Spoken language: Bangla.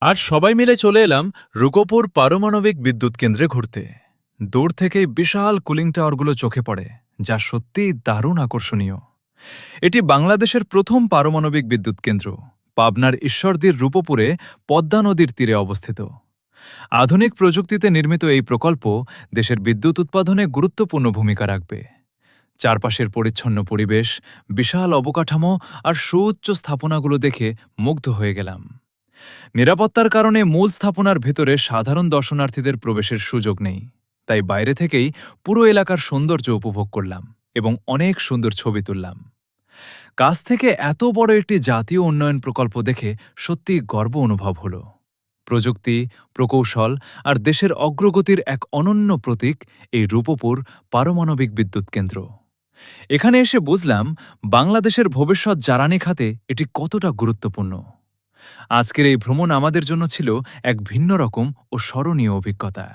আর সবাই মিলে চলে এলাম রুকোপুর পারমাণবিক বিদ্যুৎ কেন্দ্রে ঘুরতে। দূর থেকেই বিশাল কুলিং টাওয়ারগুলো চোখে পড়ে, যা সত্যিই দারুণ আকর্ষণীয়। এটি বাংলাদেশের প্রথম পারমাণবিক বিদ্যুৎ কেন্দ্র, পাবনার ঈশ্বরদীর রূপপুরে পদ্মা নদীর তীরে অবস্থিত। আধুনিক প্রযুক্তিতে নির্মিত এই প্রকল্প দেশের বিদ্যুৎ উৎপাদনে গুরুত্বপূর্ণ ভূমিকা রাখবে। চারপাশের পরিচ্ছন্ন পরিবেশ, বিশাল অবকাঠামো আর সুউচ্চ স্থাপনাগুলো দেখে মুগ্ধ হয়ে গেলাম। নিরাপত্তার কারণে মূল স্থাপনার ভেতরে সাধারণ দর্শনার্থীদের প্রবেশের সুযোগ নেই, তাই বাইরে থেকেই পুরো এলাকার সৌন্দর্য উপভোগ করলাম এবং অনেক সুন্দর ছবি তুললাম। কাছ থেকে এত বড় একটি জাতীয় উন্নয়ন প্রকল্প দেখে সত্যি গর্ব অনুভব হল। প্রযুক্তি, প্রকৌশল আর দেশের অগ্রগতির এক অনন্য প্রতীক এই রূপপুর পারমাণবিক বিদ্যুৎ কেন্দ্র। এখানে এসে বুঝলাম বাংলাদেশের ভবিষ্যৎ জ্বালানি খাতে এটি কতটা গুরুত্বপূর্ণ। আজকের এই ভ্রমণ আমাদের জন্য ছিল এক ভিন্ন রকম ও স্মরণীয় অভিজ্ঞতা।